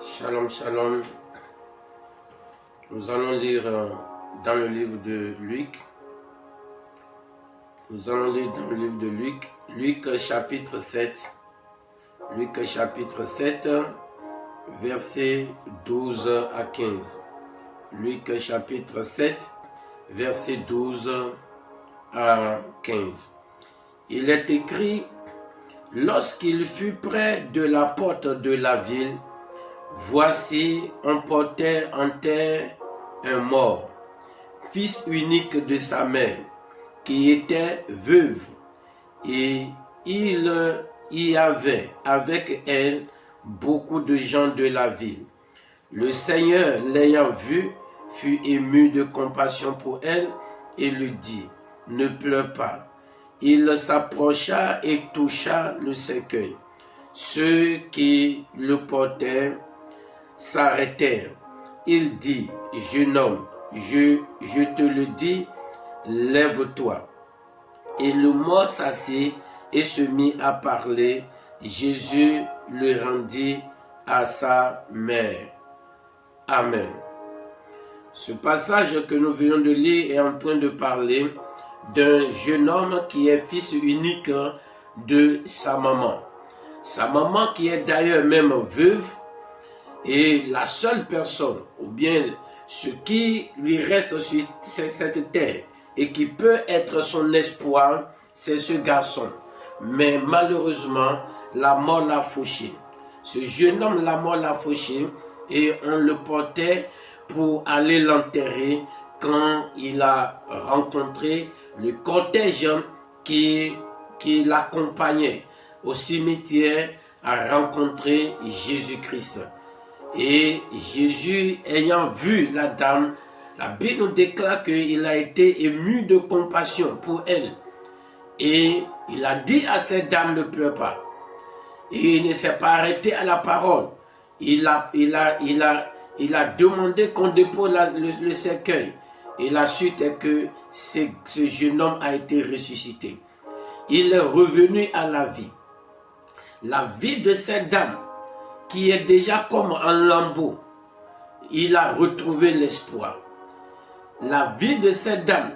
Shalom, shalom. Nous allons lire dans le livre de Luc. Nous allons lire dans le livre de Luc. Luc chapitre 7. Luc chapitre 7, versets 12 à 15. Luc chapitre 7, versets 12 à 15. Il est écrit: lorsqu'il fut près de la porte de la ville, voici, on portait en terre un mort, fils unique de sa mère, qui était veuve, et il y avait avec elle beaucoup de gens de la ville. Le Seigneur, l'ayant vue, fut ému de compassion pour elle et lui dit: ne pleure pas. Il s'approcha et toucha le cercueil. Ceux qui le portaient s'arrêtèrent. Il dit: jeune homme, je te le dis, lève-toi. Et le mort s'assit et se mit à parler. Jésus le rendit à sa mère. Amen. Ce passage que nous venons de lire est en train de parler d'un jeune homme qui est fils unique de sa maman. Sa maman qui est d'ailleurs même veuve, et la seule personne, ou bien ce qui lui reste sur cette terre et qui peut être son espoir, c'est ce garçon. Mais malheureusement, la mort l'a fauché. Ce jeune homme, la mort l'a fauché, et on le portait pour aller l'enterrer quand il a rencontré le cortège qui l'accompagnait au cimetière à rencontrer Jésus-Christ. Et Jésus, ayant vu la dame, la Bible nous déclare qu'il a été ému de compassion pour elle. Et il a dit à cette dame: ne pleure pas. Et il ne s'est pas arrêté à la parole. Il a demandé qu'on dépose le cercueil. Et la suite est que ce jeune homme a été ressuscité. Il est revenu à la vie. La vie de cette dame, qui est déjà comme en lambeaux, il a retrouvé l'espoir. La vie de cette dame,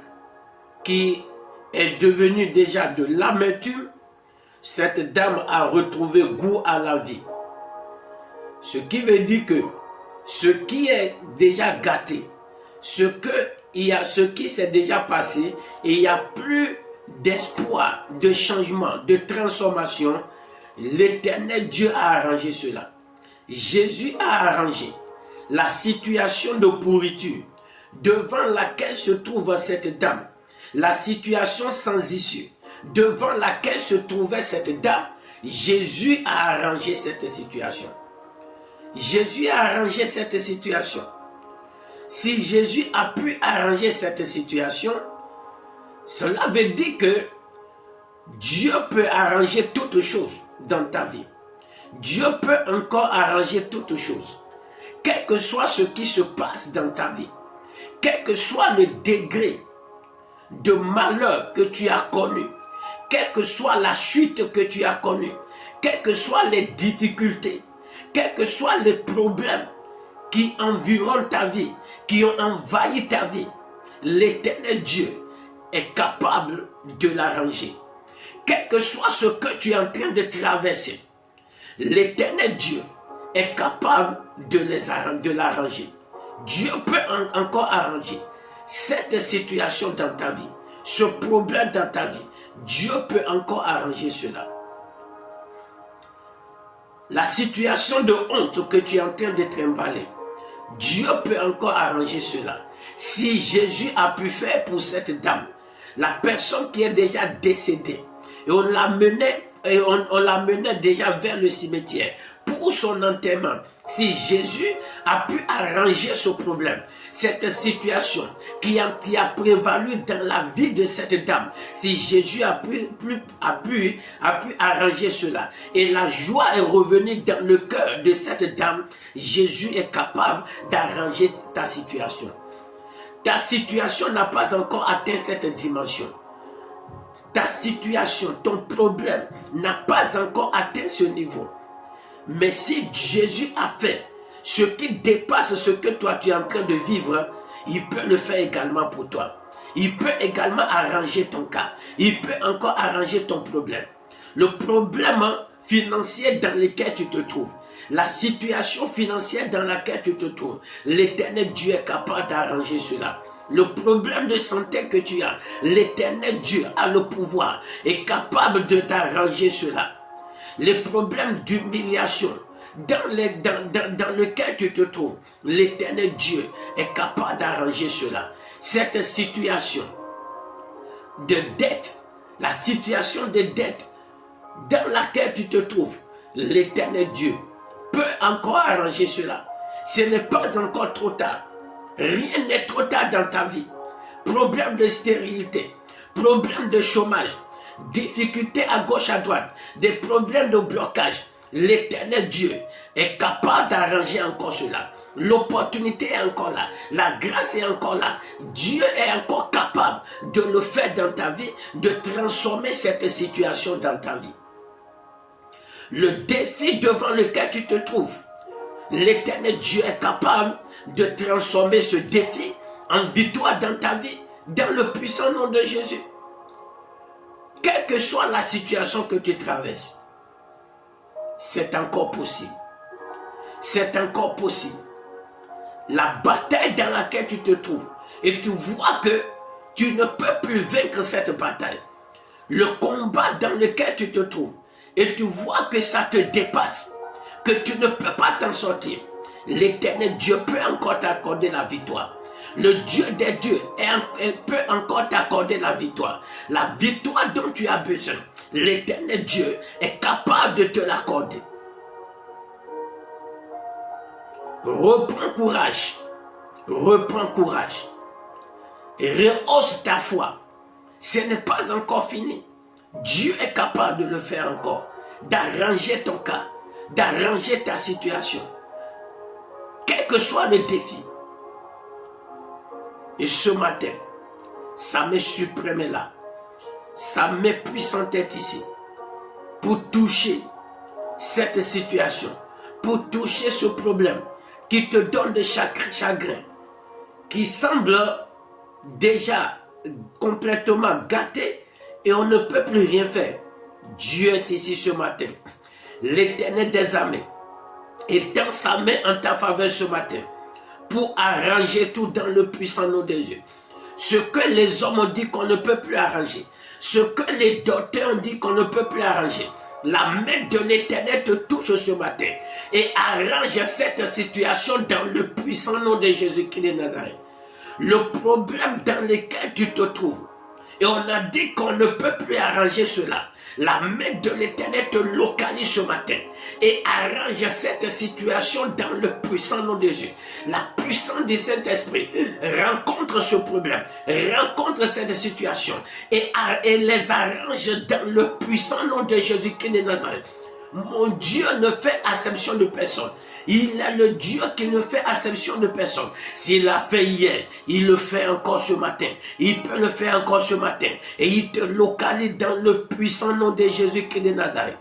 qui est devenue déjà de l'amertume, cette dame a retrouvé goût à la vie. Ce qui veut dire que ce qui est déjà gâté, ce qui s'est déjà passé, et il n'y a plus d'espoir, de changement, de transformation, l'Éternel Dieu a arrangé cela. Jésus a arrangé la situation de pourriture devant laquelle se trouve cette dame, la situation sans issue devant laquelle se trouvait cette dame. Jésus a arrangé cette situation. Jésus a arrangé cette situation. Si Jésus a pu arranger cette situation, cela veut dire que Dieu peut arranger toutes choses dans ta vie. Dieu peut encore arranger toutes choses. Quel que soit ce qui se passe dans ta vie, quel que soit le degré de malheur que tu as connu, quelle que soit la chute que tu as connue, quelles que soient les difficultés, quels que soient les problèmes qui environnent ta vie, qui ont envahi ta vie, l'Éternel Dieu est capable de l'arranger. Quel que soit ce que tu es en train de traverser, l'Éternel Dieu est capable de l'arranger. Dieu peut encore arranger cette situation dans ta vie, ce problème dans ta vie. Dieu peut encore arranger cela. La situation de honte que tu es en train de trimballer, Dieu peut encore arranger cela. Si Jésus a pu faire pour cette dame, la personne qui est déjà décédée, et on la menait déjà vers le cimetière pour son enterrement. Si Jésus a pu arranger ce problème, cette situation qui a prévalu dans la vie de cette dame, si Jésus a pu arranger cela, et la joie est revenue dans le cœur de cette dame, Jésus est capable d'arranger ta situation. Ta situation n'a pas encore atteint cette dimension. Ta situation, ton problème n'a pas encore atteint ce niveau. Mais si Jésus a fait Ce qui dépasse ce que toi tu es en train de vivre, il peut le faire également pour toi. Il peut également arranger ton cas. Il peut encore arranger ton problème. Le problème financier dans lequel tu te trouves, la situation financière dans laquelle tu te trouves, l'Éternel Dieu est capable d'arranger cela. Le problème de santé que tu as, l'Éternel Dieu a le pouvoir, est capable de t'arranger cela. Les problèmes d'humiliation dans lequel tu te trouves, l'Éternel Dieu est capable d'arranger cela. Cette situation de dette, la situation de dette dans laquelle tu te trouves, l'Éternel Dieu peut encore arranger cela. Ce n'est pas encore trop tard. Rien n'est trop tard dans ta vie. Problème de stérilité, problème de chômage, difficultés à gauche à droite, des problèmes de blocage. L'Éternel Dieu est capable d'arranger encore cela. L'opportunité est encore là. La grâce est encore là. Dieu est encore capable de le faire dans ta vie, de transformer cette situation dans ta vie. Le défi devant lequel tu te trouves, l'Éternel Dieu est capable de transformer ce défi en victoire dans ta vie, dans le puissant nom de Jésus. Quelle que soit la situation que tu traverses, c'est encore possible. C'est encore possible. La bataille dans laquelle tu te trouves, et tu vois que tu ne peux plus vaincre cette bataille. Le combat dans lequel tu te trouves, et tu vois que ça te dépasse, que tu ne peux pas t'en sortir. L'Éternel Dieu peut encore t'accorder la victoire. Le Dieu des dieux peut encore t'accorder la victoire. La victoire dont tu as besoin, l'Éternel Dieu est capable de te l'accorder. Reprends courage. Reprends courage. Et rehausse ta foi. Ce n'est pas encore fini. Dieu est capable de le faire encore. D'arranger ton cas. D'arranger ta situation. Quel que soit le défi. Et ce matin, sa main suprême est là. Sa main puissante est ici. Pour toucher cette situation. Pour toucher ce problème qui te donne de chagrin. Qui semble déjà complètement gâté. Et on ne peut plus rien faire. Dieu est ici ce matin. L'Éternel des armées étend sa main en ta faveur ce matin pour arranger tout dans le puissant nom de Dieu. Ce que les hommes ont dit qu'on ne peut plus arranger, ce que les docteurs ont dit qu'on ne peut plus arranger, la main de l'Éternel te touche ce matin et arrange cette situation dans le puissant nom de Jésus-Christ de Nazareth. Le problème dans lequel tu te trouves, et on a dit qu'on ne peut plus arranger cela. La main de l'Éternel te localise ce matin et arrange cette situation dans le puissant nom de Jésus. La puissance du Saint-Esprit rencontre ce problème, rencontre cette situation et les arrange dans le puissant nom de Jésus-Christ de Nazareth. Mon Dieu ne fait acception de personne. Il est le Dieu qui ne fait acception de personne. S'il l'a fait hier, il le fait encore ce matin. Il peut le faire encore ce matin. Et il te localise dans le puissant nom de Jésus-Christ de Nazareth.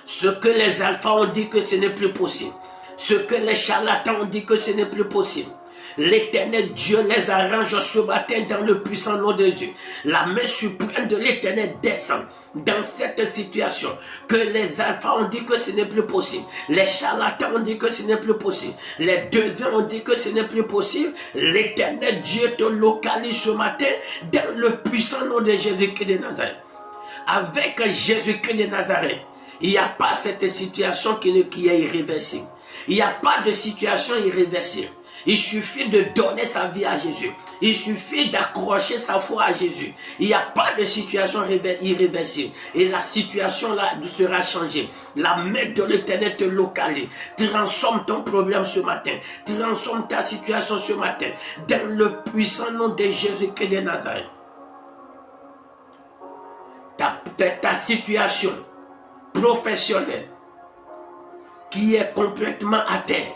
Ce que les alphas ont dit que ce n'est plus possible. Ce que les charlatans ont dit que ce n'est plus possible. L'Éternel Dieu les arrange ce matin dans le puissant nom de Jésus. La main suprême de l'Éternel descend dans cette situation. Que les alphas ont dit que ce n'est plus possible. Les charlatans ont dit que ce n'est plus possible. Les devins ont dit que ce n'est plus possible. L'Éternel Dieu te localise ce matin dans le puissant nom de Jésus-Christ de Nazareth. Avec Jésus-Christ de Nazareth, il n'y a pas cette situation qui est irréversible. Il n'y a pas de situation irréversible. Il suffit de donner sa vie à Jésus. Il suffit d'accrocher sa foi à Jésus. Il n'y a pas de situation irréversible. Et la situation là sera changée. La main de l'Éternel te localise. Transforme ton problème ce matin. Transforme ta situation ce matin. Dans le puissant nom de Jésus-Christ de Nazareth. Ta situation professionnelle qui est complètement à terre.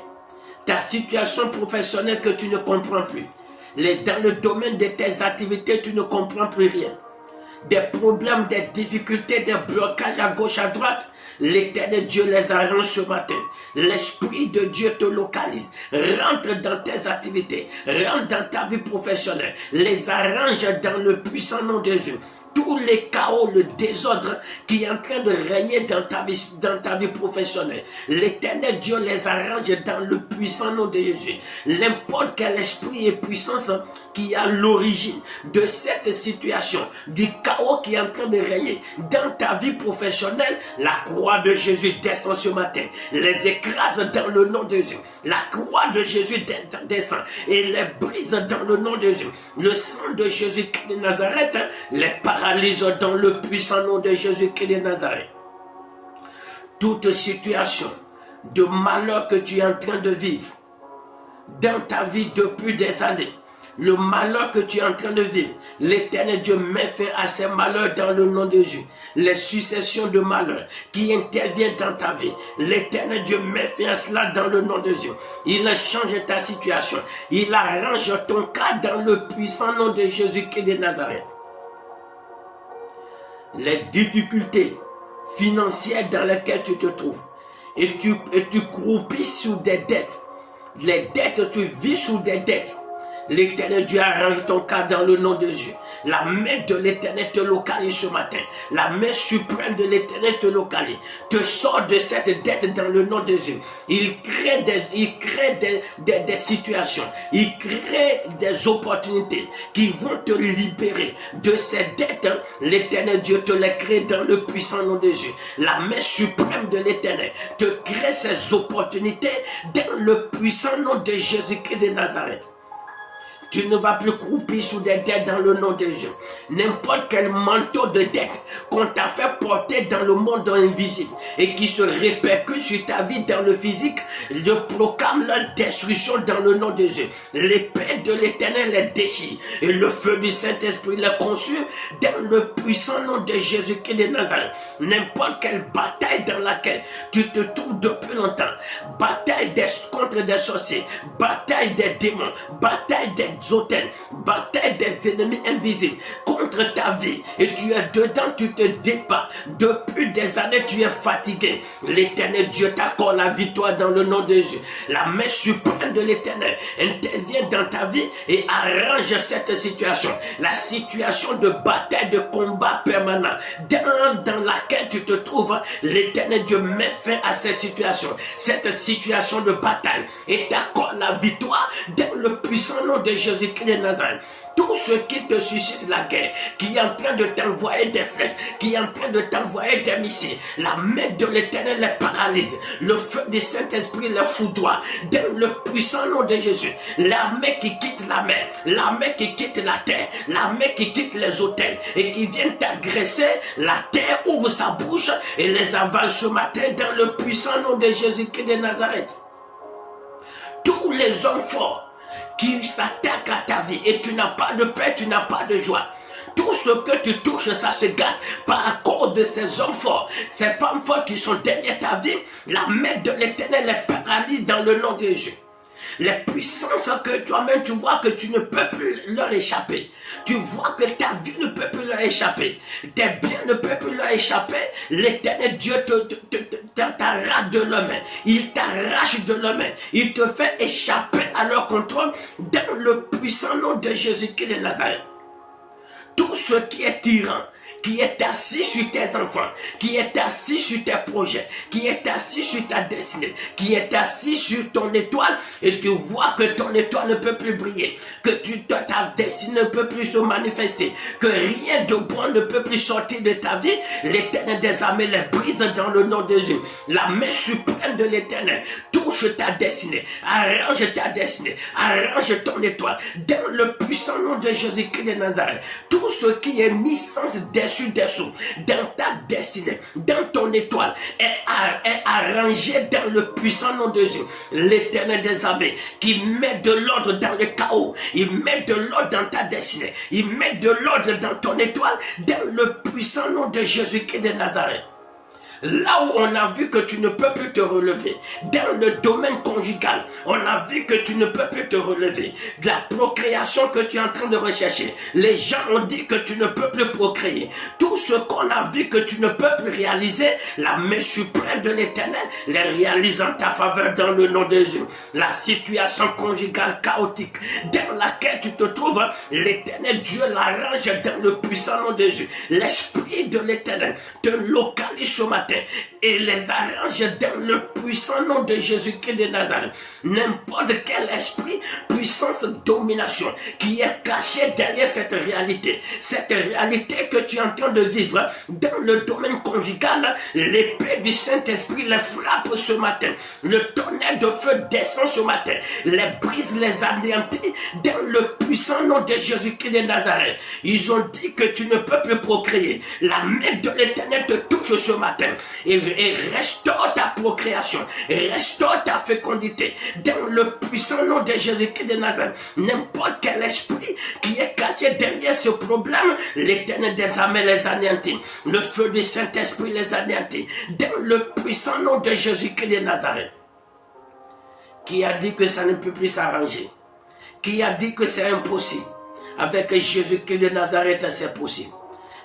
Ta situation professionnelle que tu ne comprends plus. Dans le domaine de tes activités, tu ne comprends plus rien. des problèmes, des difficultés, des blocages à gauche, à droite, l'Éternel Dieu les arrange ce matin. L'Esprit de Dieu te localise. Rentre dans tes activités. Rentre dans ta vie professionnelle. Les arrange dans le puissant nom de Jésus. Tous les chaos, le désordre qui est en train de régner dans ta vie professionnelle. L'Éternel Dieu les arrange dans le puissant nom de Jésus. N'importe quel esprit et puissance qui a l'origine de cette situation, du chaos qui est en train de régner dans ta vie professionnelle, la croix de Jésus descend ce matin, les écrase dans le nom de Jésus. La croix de Jésus descend et les brise dans le nom de Jésus. Le sang de Jésus-Christ de Nazareth les paralyse dans le puissant nom de Jésus-Christ de Nazareth. Toute situation de malheur que tu es en train de vivre dans ta vie depuis des années, le malheur que tu es en train de vivre, l'Éternel Dieu met fin à ces malheurs dans le nom de Jésus. Les successions de malheurs qui interviennent dans ta vie, l'Éternel Dieu met fin à cela dans le nom de Jésus. Il change ta situation, il arrange ton cas dans le puissant nom de Jésus-Christ de Nazareth. Les difficultés financières dans lesquelles tu te trouves et tu croupis sous des dettes, les dettes, tu vis sous des dettes, l'Éternel Dieu arrange ton cas dans le nom de Jésus. La main de l'Éternel te localise ce matin. La main suprême de l'Éternel te localise. Te sort de cette dette dans le nom de Jésus. Il crée des situations. Il crée des opportunités qui vont te libérer de ces dettes. L'Éternel Dieu te les crée dans le puissant nom de Jésus. La main suprême de l'Éternel te crée ces opportunités dans le puissant nom de Jésus-Christ de Nazareth. Tu ne vas plus croupir sous des dettes dans le nom de Jésus. N'importe quel manteau de dette qu'on t'a fait porter dans le monde invisible et qui se répercute sur ta vie dans le physique, je proclame leur destruction dans le nom de Jésus. L'épée de l'Éternel les déchire et le feu du Saint-Esprit les consume dans le puissant nom de Jésus-Christ de Nazareth. N'importe quelle bataille dans laquelle tu te trouves depuis longtemps, bataille contre des sorciers, bataille des démons, bataille des hôtels, bataille des ennemis invisibles contre ta vie et tu es dedans, tu te débats depuis des années, tu es fatigué. L'Éternel Dieu t'accorde la victoire dans le nom de Jésus. La main suprême de l'Éternel intervient dans ta vie et arrange cette situation, la situation de bataille, de combat permanent dans laquelle tu te trouves. L'Éternel Dieu met fin à cette situation de bataille et t'accorde la victoire dans le puissant nom de Jésus-Christ de Nazareth. Tout ce qui te suscite la guerre, qui est en train de t'envoyer des flèches, qui est en train de t'envoyer des missiles, la main de l'Éternel les paralyse, le feu du Saint-Esprit les foudroie, dans le puissant nom de Jésus. La main qui quitte la mer, la main qui quitte la terre, la main qui quitte les hôtels et qui vient t'agresser, la terre ouvre sa bouche et les avale ce matin dans le puissant nom de Jésus-Christ de Nazareth. Tous les hommes forts qui s'attaquent à ta vie et tu n'as pas de paix, tu n'as pas de joie. Tout ce que tu touches, ça se gâte par cause de ces hommes forts, ces femmes fortes qui sont derrière ta vie. La main de l'Éternel les paralyse dans le nom de Jésus. Les puissances que toi-même tu vois que tu ne peux plus leur échapper. Tu vois que ta vie ne peut plus leur échapper. Tes biens ne peuvent plus leur échapper. L'Éternel Dieu t'arrache de leurs mains. Il t'arrache de leurs mains. Il te fait échapper à leur contrôle dans le puissant nom de Jésus-Christ de Nazareth. Tout ce qui est tyran, qui est assis sur tes enfants, qui est assis sur tes projets, qui est assis sur ta destinée, qui est assis sur ton étoile, et tu vois que ton étoile ne peut plus briller, que ta destinée ne peut plus se manifester, que rien de bon ne peut plus sortir de ta vie. L'Éternel des armées les brise dans le nom de Jésus. La main suprême de l'Éternel touche ta destinée, arrange ta destinée, arrange ton étoile, dans le puissant nom de Jésus-Christ de Nazareth. Tout ce qui est mis sans dessous, dans ta destinée, dans ton étoile, est arrangé dans le puissant nom de Jésus. L'Éternel des armées qui met de l'ordre dans le chaos, il met de l'ordre dans ta destinée, il met de l'ordre dans ton étoile, dans le puissant nom de Jésus-Christ de Nazareth. Là où on a vu que tu ne peux plus te relever, dans le domaine conjugal, on a vu que tu ne peux plus te relever. De la procréation que tu es en train de rechercher, les gens ont dit que tu ne peux plus procréer. Tout ce qu'on a vu que tu ne peux plus réaliser, la main suprême de l'Éternel les réalise en ta faveur dans le nom de Jésus. La situation conjugale chaotique dans laquelle tu te trouves, l'Éternel Dieu l'arrange dans le puissant nom de Jésus. L'Esprit de l'Éternel te localise ce matin et les arrange dans le puissant nom de Jésus-Christ de Nazareth. N'importe quel esprit, puissance, domination qui est caché derrière cette réalité que tu es en train de vivre dans le domaine conjugal, l'épée du Saint-Esprit les frappe ce matin. Le tonnerre de feu descend ce matin, les brise, les anéantit dans le puissant nom de Jésus-Christ de Nazareth. Ils ont dit que tu ne peux plus procréer. La main de l'Éternel te touche ce matin et restaure ta procréation, restaure ta fécondité dans le puissant nom de Jésus-Christ de Nazareth. N'importe quel esprit qui est caché derrière ce problème, l'Éternel des armées les anéantit. Le feu du Saint-Esprit les anéantit dans le puissant nom de Jésus-Christ de Nazareth. Qui a dit que ça ne peut plus s'arranger? Qui a dit que c'est impossible? Avec Jésus-Christ de Nazareth, c'est possible.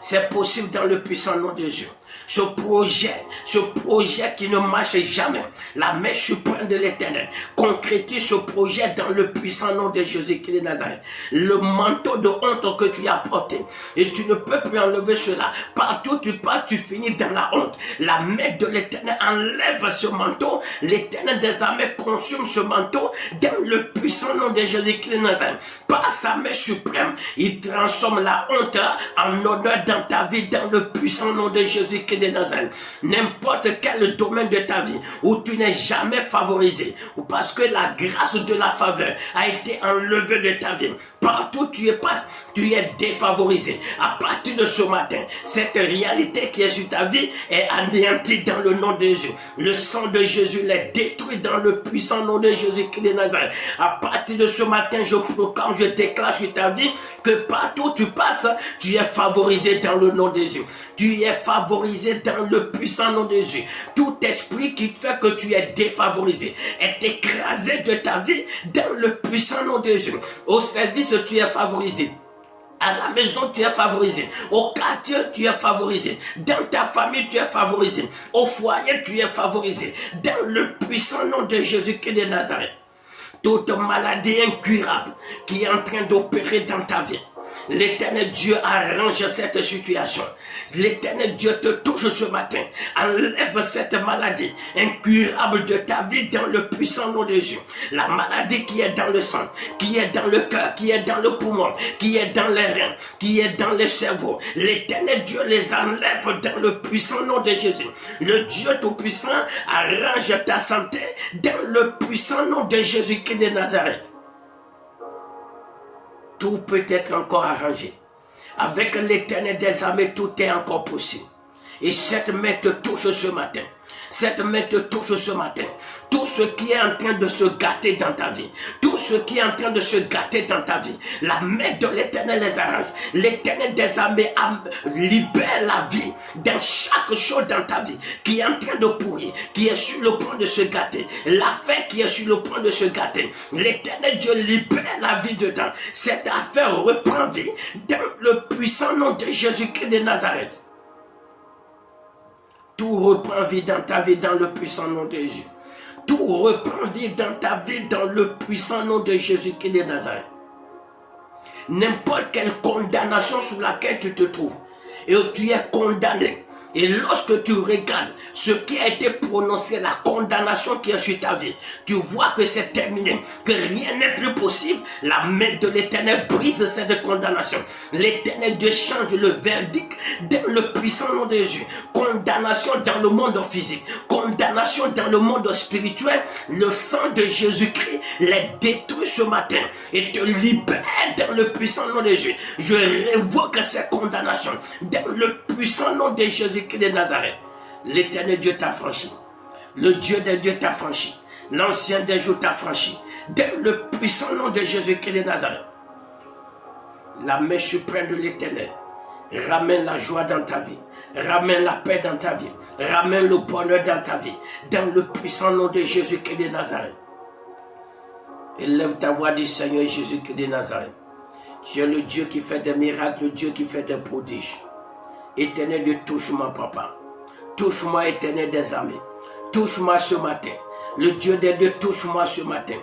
C'est possible dans le puissant nom de Jésus. Ce projet qui ne marche jamais, la main suprême de l'Éternel concrétise ce projet dans le puissant nom de Jésus-Christ de Nazareth. Le manteau de honte que tu as porté, et tu ne peux plus enlever cela. Partout où tu passes, tu finis dans la honte. La main de l'Éternel enlève ce manteau. L'Éternel des armées consume ce manteau dans le puissant nom de Jésus-Christ de Nazareth. Par sa main suprême, il transforme la honte en honneur dans ta vie, dans le puissant nom de Jésus-Christ de Nazareth. N'importe quel domaine de ta vie où tu n'es jamais favorisé, ou parce que la grâce de la faveur a été enlevée de ta vie, partout où tu passes, tu es défavorisé. À partir de ce matin, cette réalité qui est sur ta vie est anéantie dans le nom de Jésus. Le sang de Jésus les détruit dans le puissant nom de Jésus-Christ de Nazareth. À partir de ce matin, je proclame, je déclare sur ta vie que partout où tu passes, tu es favorisé dans le nom de Jésus. Tu es favorisé dans le puissant nom de Jésus. Tout esprit qui fait que tu es défavorisé est écrasé de ta vie dans le puissant nom de Jésus. Au service, tu es favorisé. À la maison, tu es favorisé. Au quartier, tu es favorisé. Dans ta famille, tu es favorisé. Au foyer, tu es favorisé. Dans le puissant nom de Jésus-Christ de Nazareth. Toute maladie incurable qui est en train d'opérer dans ta vie, l'Éternel Dieu arrange cette situation. L'Éternel Dieu te touche ce matin. Enlève cette maladie incurable de ta vie dans le puissant nom de Jésus. La maladie qui est dans le sang, qui est dans le cœur, qui est dans le poumon, qui est dans les reins, qui est dans le cerveau. L'Éternel Dieu les enlève dans le puissant nom de Jésus. Le Dieu Tout-Puissant arrange ta santé dans le puissant nom de Jésus-Christ de Nazareth. Tout peut être encore arrangé. Avec l'Éternel des armées, tout est encore possible. Et cette main te touche ce matin. Cette main te touche ce matin. Tout ce qui est en train de se gâter dans ta vie, tout ce qui est en train de se gâter dans ta vie, la main de l'Éternel les arrange. L'Éternel des armées libère la vie dans chaque chose dans ta vie qui est en train de pourrir, qui est sur le point de se gâter, l'affaire qui est sur le point de se gâter. L'Éternel Dieu libère la vie dedans. Cette affaire reprend vie dans le puissant nom de Jésus-Christ de Nazareth. Tout reprend vie dans ta vie dans le puissant nom de Jésus. Tout reprend vie dans ta vie dans le puissant nom de Jésus-Christ de Nazareth. N'importe quelle condamnation sous laquelle tu te trouves et où tu es condamné. Et lorsque tu regardes ce qui a été prononcé, la condamnation qui est sur ta vie, tu vois que c'est terminé, que rien n'est plus possible. La main de l'Éternel brise cette condamnation. L'Éternel Dieu change le verdict dans le puissant nom de Jésus. Condamnation dans le monde physique, condamnation dans le monde spirituel. Le sang de Jésus-Christ les détruit ce matin et te libère dans le puissant nom de Jésus. Je révoque ces condamnations dans le puissant nom de Jésus de Nazareth. L'Éternel Dieu t'a franchi. Le Dieu des dieux t'a franchi. L'Ancien des jours t'a franchi. Dans le puissant nom de Jésus-Christ de Nazareth. La main suprême de l'Éternel ramène la joie dans ta vie. Ramène la paix dans ta vie. Ramène le bonheur dans ta vie. Dans le puissant nom de Jésus-Christ de Nazareth. Élève ta voix du Seigneur Jésus-Christ de Nazareth. Tu es le Dieu qui fait des miracles, le Dieu qui fait des prodiges. Éternel Dieu, touche-moi, papa. Touche-moi, Éternel des armées. Touche-moi ce matin. Le Dieu des dieux, touche-moi ce matin.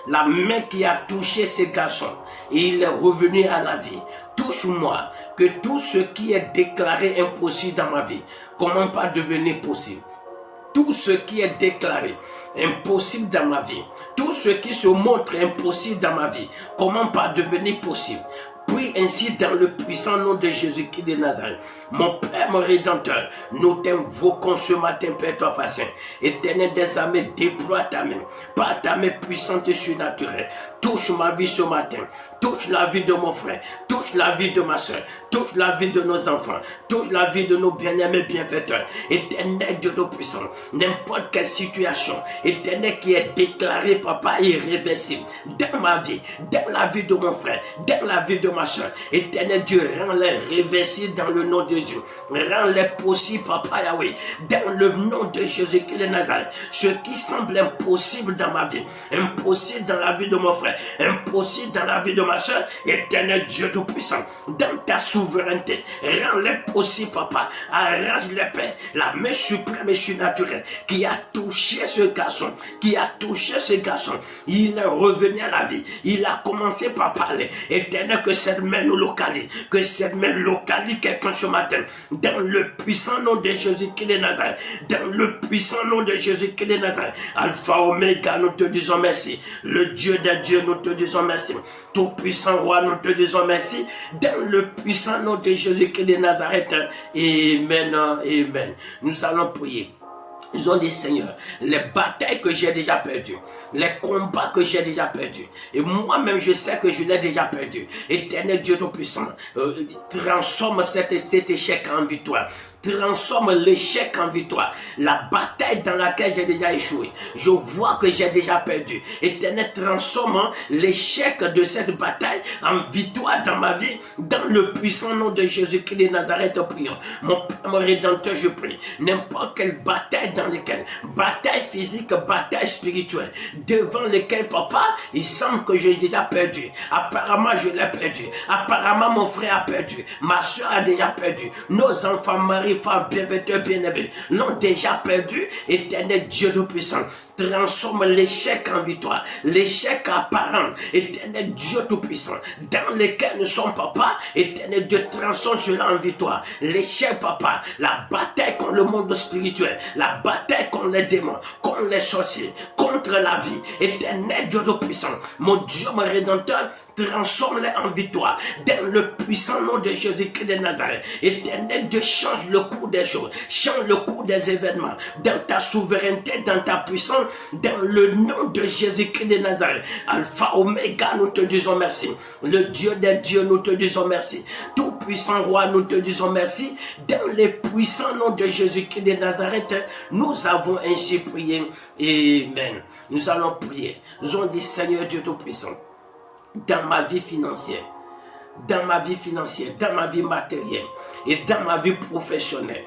La main qui a touché ce garçon, et il est revenu à la vie. Touche-moi, que tout ce qui est déclaré impossible dans ma vie, comment pas devenir possible? Tout ce qui est déclaré impossible dans ma vie, tout ce qui se montre impossible dans ma vie, comment pas devenir possible? Prie ainsi dans le puissant nom de Jésus-Christ de Nazareth. Mon Père, mon Rédempteur, nous t'invoquons ce matin, Père, toi, Saint. Éternel des armées, déploie ta main, par ta main puissante et surnaturelle. Touche ma vie ce matin, touche la vie de mon frère, touche la vie de ma soeur, touche la vie de nos enfants, touche la vie de nos bien-aimés bienfaiteurs. Éternel Dieu Tout-Puissant, n'importe quelle situation, Éternel qui est déclaré, papa, irréversible, dans ma vie, dans la vie de mon frère, dans la vie de ma soeur. Éternel Dieu, rends-les réversibles dans le nom de Dieu. Rends-les possibles, papa Yahweh, dans le nom de Jésus-Christ de Nazareth. Ce qui semble impossible dans ma vie, impossible dans la vie de mon frère, impossible dans la vie de ma soeur, Éternel Dieu Tout-Puissant, dans ta souveraineté, rends-les possibles, papa. Arrange les paix, la main suprême et surnaturelle qui a touché ce garçon, qui a touché ce garçon. Il est revenu à la vie. Il a commencé par parler. Éternel, que cette main nous localise, que cette main localise quelqu'un ce matin, dans le puissant nom de Jésus-Christ de Nazareth, dans le puissant nom de Jésus-Christ de Nazareth. Alpha, Oméga, nous te disons merci. Le Dieu des dieux, nous te disons merci. Tout-puissant roi, nous te disons merci. Dans le puissant nom de Jésus-Christ de Nazareth. Amen, amen. Nous allons prier. Ils ont dit, Seigneur, les batailles que j'ai déjà perdues, les combats que j'ai déjà perdus, et moi-même je sais que je l'ai déjà perdu. Éternel Dieu Tout-Puissant, transforme cet échec en victoire. Transforme l'échec en victoire. La bataille dans laquelle j'ai déjà échoué, je vois que j'ai déjà perdu. Éternel, transforme l'échec de cette bataille en victoire dans ma vie, dans le puissant nom de Jésus-Christ de Nazareth, prions. Mon Père, mon Rédempteur, je prie. N'importe quelle bataille dans laquelle, bataille physique, bataille spirituelle, devant lesquelles, papa, il semble que j'ai déjà perdu. Apparemment, je l'ai perdu. Apparemment, mon frère a perdu. Ma soeur a déjà perdu. Nos enfants, Marie, femme, bienvenue, bien-aimé, l'ont déjà perdu. Éternel Dieu Tout-Puissant, transforme l'échec en victoire, l'échec apparent, Éternel Dieu Tout-Puissant, dans lequel nous sommes, papa. Éternel Dieu, transforme cela en victoire. L'échec, papa, la bataille contre le monde spirituel, la bataille contre les démons, contre les sorciers, contre la vie. Éternel Dieu Tout-Puissant, mon Dieu, mon Rédempteur, transforme-les en victoire, dans le puissant nom de Jésus-Christ de Nazareth. Éternel Dieu, change le cours des choses, change le cours des événements, dans ta souveraineté, dans ta puissance, dans le nom de Jésus-Christ de Nazareth. Alpha, Oméga, nous te disons merci. Le Dieu des dieux, nous te disons merci. Tout puissant roi, nous te disons merci. Dans les puissants noms de Jésus-Christ de Nazareth, nous avons ainsi prié. Amen. Nous allons prier. Nous avons dit, Seigneur Dieu Tout-Puissant, dans ma vie financière, dans ma vie matérielle et dans ma vie professionnelle,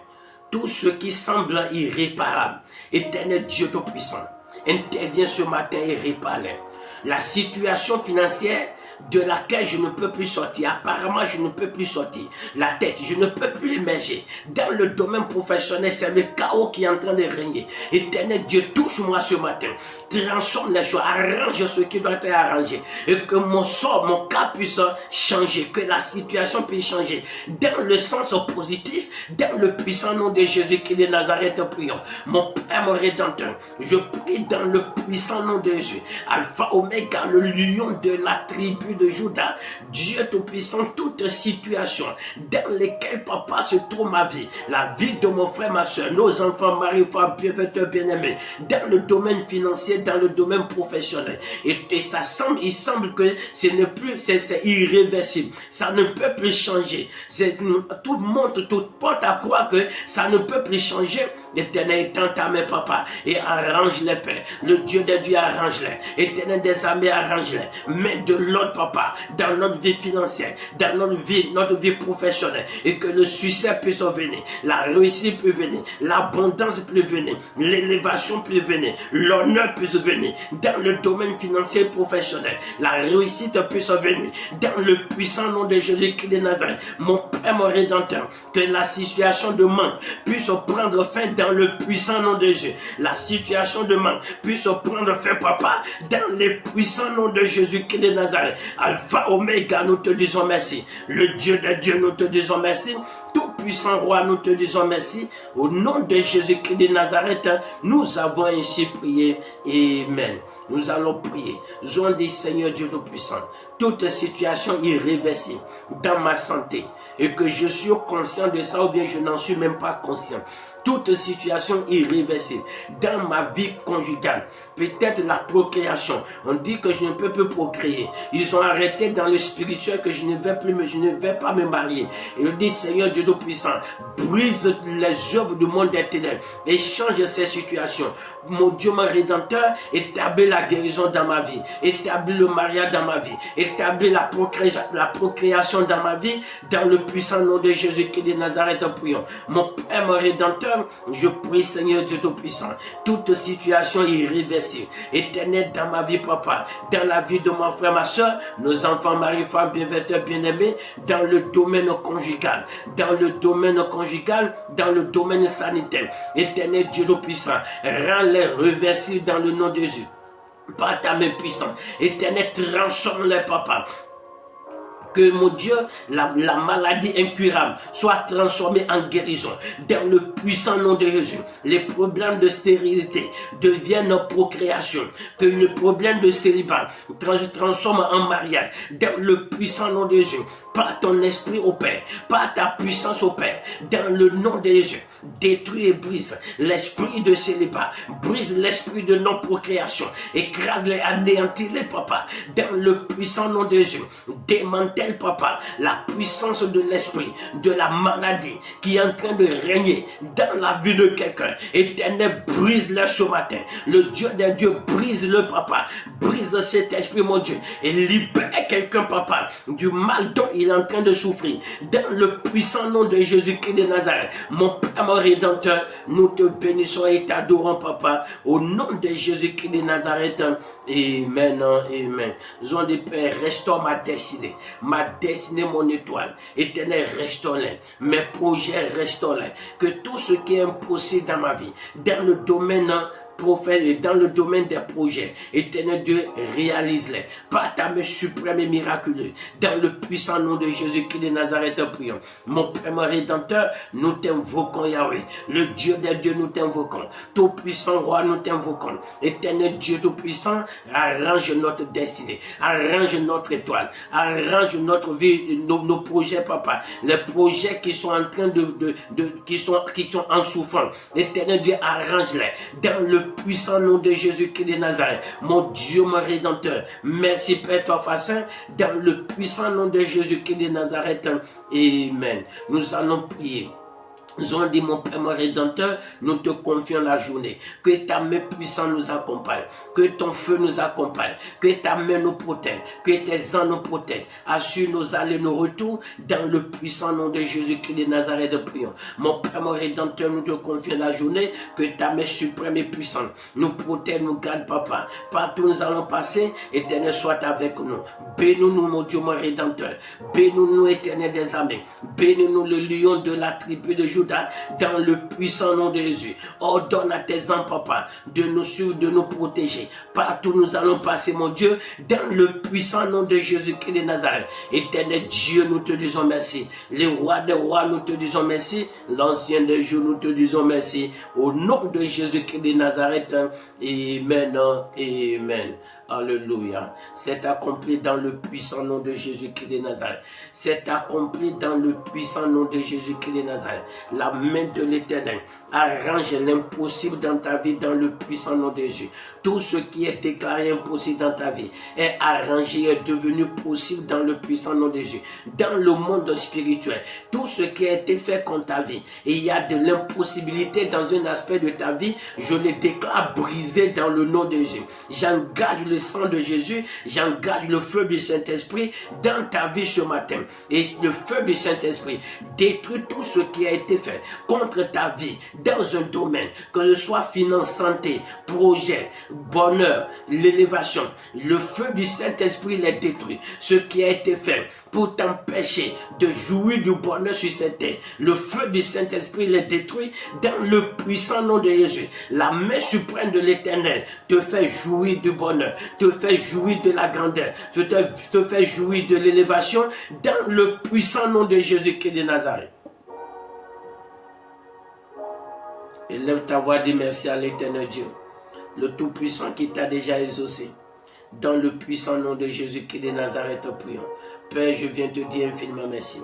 tout ce qui semble irréparable, Éternel Dieu Tout-Puissant, intervient ce matin et répare-les. La situation financière de laquelle je ne peux plus sortir, apparemment je ne peux plus sortir, la tête, je ne peux plus émerger. Dans le domaine professionnel, c'est le chaos qui est en train de régner. Éternel Dieu, touche-moi ce matin, transforme les choses, arrange ce qui doit être arrangé, et que mon sort, mon cas puisse changer, que la situation puisse changer, dans le sens positif, dans le puissant nom de Jésus-Christ de Nazareth, prions. Mon Père, mon Rédempteur, je prie dans le puissant nom de Jésus, Alpha, Oméga, le lion de la tribu de Judas, Dieu Tout-Puissant, toute situation dans laquelle, papa, se trouve ma vie, la vie de mon frère, ma soeur, nos enfants, mari, femme, bienfaiteur, bien-aimé, dans le domaine financier, dans le domaine professionnel, et ça semble, il semble que ce n'est plus, c'est irréversible, ça ne peut plus changer, tout montre, toute porte à croire que ça ne peut plus changer. Éternel, étends ta main, papa, et arrange-les, Père. Le Dieu des dieux, arrange-les. Éternel des armées, arrange-les. Mets de l'ordre, papa, dans notre vie financière, dans notre vie professionnelle, et que le succès puisse venir, la réussite puisse venir, l'abondance puisse venir, l'élévation puisse venir, l'honneur puisse venir, dans le domaine financier et professionnel, la réussite puisse venir, dans le puissant nom de Jésus-Christ de Nazareth. Mon Père, mon Rédempteur, que la situation de manque puisse prendre fin dans le puissant nom de Jésus. La situation de manque puisse prendre fin, papa, dans le puissant nom de Jésus-Christ de Nazareth. Alpha, Oméga, nous te disons merci. Le Dieu des dieux, nous te disons merci. Tout-puissant roi, nous te disons merci. Au nom de Jésus-Christ de Nazareth, nous avons ainsi prié. Amen. Nous allons prier. Nous allons dire, Seigneur Dieu Tout-Puissant, toute situation irréversible dans ma santé, et que je suis conscient de ça, ou bien je n'en suis même pas conscient. Toute situation irréversible dans ma vie conjugale, peut-être la procréation. On dit que je ne peux plus procréer. Ils ont arrêté dans le spirituel que je ne vais pas me marier. Et on dit, Seigneur Dieu Tout-Puissant, brise les œuvres du monde des ténèbres et change ces situations. Mon Dieu, mon Rédempteur, établis la guérison dans ma vie, établis le mariage dans ma vie, établis la procréation dans ma vie, dans le puissant nom de Jésus-Christ de Nazareth, prions. Mon Père, mon Rédempteur, je prie, Seigneur Dieu Tout-Puissant, toute situation irréversible, éternelle dans ma vie, papa, dans la vie de mon frère, ma soeur, nos enfants, mari, femme, bien-aimés, dans le domaine conjugal, dans le domaine sanitaire, éternel Dieu Tout-Puissant, rends-les reversibles dans le nom de Jésus. Par ta main puissante, éternel, transforme-les, papa. Que mon Dieu, la maladie incurable soit transformée en guérison. Dans le puissant nom de Jésus, les problèmes de stérilité deviennent procréation. Que le problème de célibat se transforme en mariage. Dans le puissant nom de Jésus, par ton esprit au Père, par ta puissance au Père, dans le nom de Jésus, détruis et brise l'esprit de célibat, brise l'esprit de non-procréation, écrase-les, anéantis-les, papa, dans le puissant nom de Jésus, démantèle, papa, la puissance de l'esprit, de la maladie qui est en train de régner dans la vie de quelqu'un. Éternel, brise-le ce matin. Le Dieu des dieux, brise-le, papa, brise cet esprit, mon Dieu, et libère quelqu'un, papa, du mal dont il est en train de souffrir, dans le puissant nom de Jésus-Christ de Nazareth. Mon Père, mon Rédempteur, nous te bénissons et t'adorons, papa, au nom de Jésus-Christ de Nazareth. Amen, amen. Zon de Père, restaure ma destinée, mon étoile. Éternel, restaure-les. Mes projets, restaure-les. Que tout ce qui est impossible dans ma vie, dans le domaine prophète et dans le domaine des projets, éternel Dieu, réalise-les par ta main suprême et miraculeuse, dans le puissant nom de Jésus-Christ de Nazareth, prions. Mon Père, mon Rédempteur, nous t'invoquons, Yahweh, le Dieu des dieux, nous t'invoquons, tout puissant roi, nous t'invoquons, éternel Dieu tout puissant, arrange notre destinée, arrange notre étoile, arrange notre vie, nos projets, papa, les projets qui sont en train qui sont en souffrance, éternel Dieu, arrange-les dans le puissant nom de Jésus-Christ de Nazareth. Mon Dieu, mon Rédempteur, merci Père, toi, Saint, dans le puissant nom de Jésus-Christ de Nazareth. Amen. Nous allons prier. Nous avons dit, mon Père, mon Rédempteur, nous te confions la journée. Que ta main puissante nous accompagne. Que ton feu nous accompagne. Que ta main nous protège. Que tes anges nous protègent. Assure nos allées, nos retours. Dans le puissant nom de Jésus-Christ de Nazareth, de prions. Mon Père, mon Rédempteur, nous te confions la journée. Que ta main suprême et puissante nous protège, nous garde, papa. Partout où nous allons passer, éternel, soit avec nous. Bénis-nous, mon Dieu, mon Rédempteur. Bénis-nous, éternel des armées. Bénis-nous, le lion de la tribu de Juda. Dans le puissant nom de Jésus, ordonne à tes enfants, papa, de nous suivre, de nous protéger. Partout nous allons passer, mon Dieu, dans le puissant nom de Jésus-Christ de Nazareth. Éternel Dieu, nous te disons merci. Les rois des rois, nous te disons merci. L'ancien des jours, nous te disons merci. Au nom de Jésus-Christ de Nazareth. Amen. Amen. Alléluia. C'est accompli dans le puissant nom de Jésus-Christ de Nazareth. C'est accompli dans le puissant nom de Jésus-Christ de Nazareth. La main de l'Éternel arrange l'impossible dans ta vie dans le puissant nom de Jésus. Tout ce qui est déclaré impossible dans ta vie est arrangé, est devenu possible dans le puissant nom de Jésus. Dans le monde spirituel, tout ce qui a été fait contre ta vie, et il y a de l'impossibilité dans un aspect de ta vie, je le déclare brisé dans le nom de Jésus. J'engage le sang de Jésus, j'engage le feu du Saint-Esprit dans ta vie ce matin. Et le feu du Saint-Esprit détruit tout ce qui a été fait contre ta vie dans un domaine, que ce soit finance, santé, projet, bonheur, l'élévation. Le feu du Saint-Esprit les détruit. Ce qui a été fait pour t'empêcher de jouir du bonheur sur cette terre, le feu du Saint-Esprit les détruit dans le puissant nom de Jésus. La main suprême de l'Éternel te fait jouir du bonheur, te fait jouir de la grandeur, te fait jouir de l'élévation dans le puissant nom de Jésus-Christ de Nazareth. Élève ta voix, dis merci à l'Éternel Dieu, le Tout-Puissant qui t'a déjà exaucé. Dans le puissant nom de Jésus-Christ de Nazareth, prions. Père, je viens te dire infiniment merci.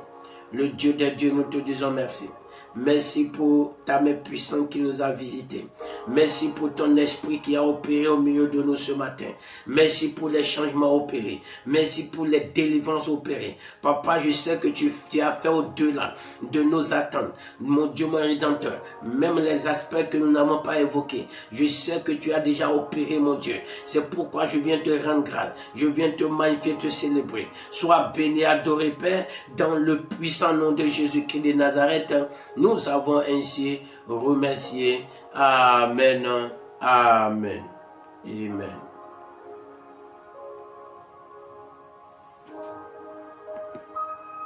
Le Dieu des dieux, nous te disons merci. Merci pour ta main puissante qui nous a visités. Merci pour ton esprit qui a opéré au milieu de nous ce matin. Merci pour les changements opérés. Merci pour les délivrances opérées. Papa, je sais que tu as fait au-delà de nos attentes. Mon Dieu, mon Rédempteur, même les aspects que nous n'avons pas évoqués, je sais que tu as déjà opéré, mon Dieu. C'est pourquoi je viens te rendre grâce. Je viens te magnifier, te célébrer. Sois béni, adoré, Père, dans le puissant nom de Jésus-Christ de Nazareth. Nous avons ainsi remercié. Amen. Amen. Amen.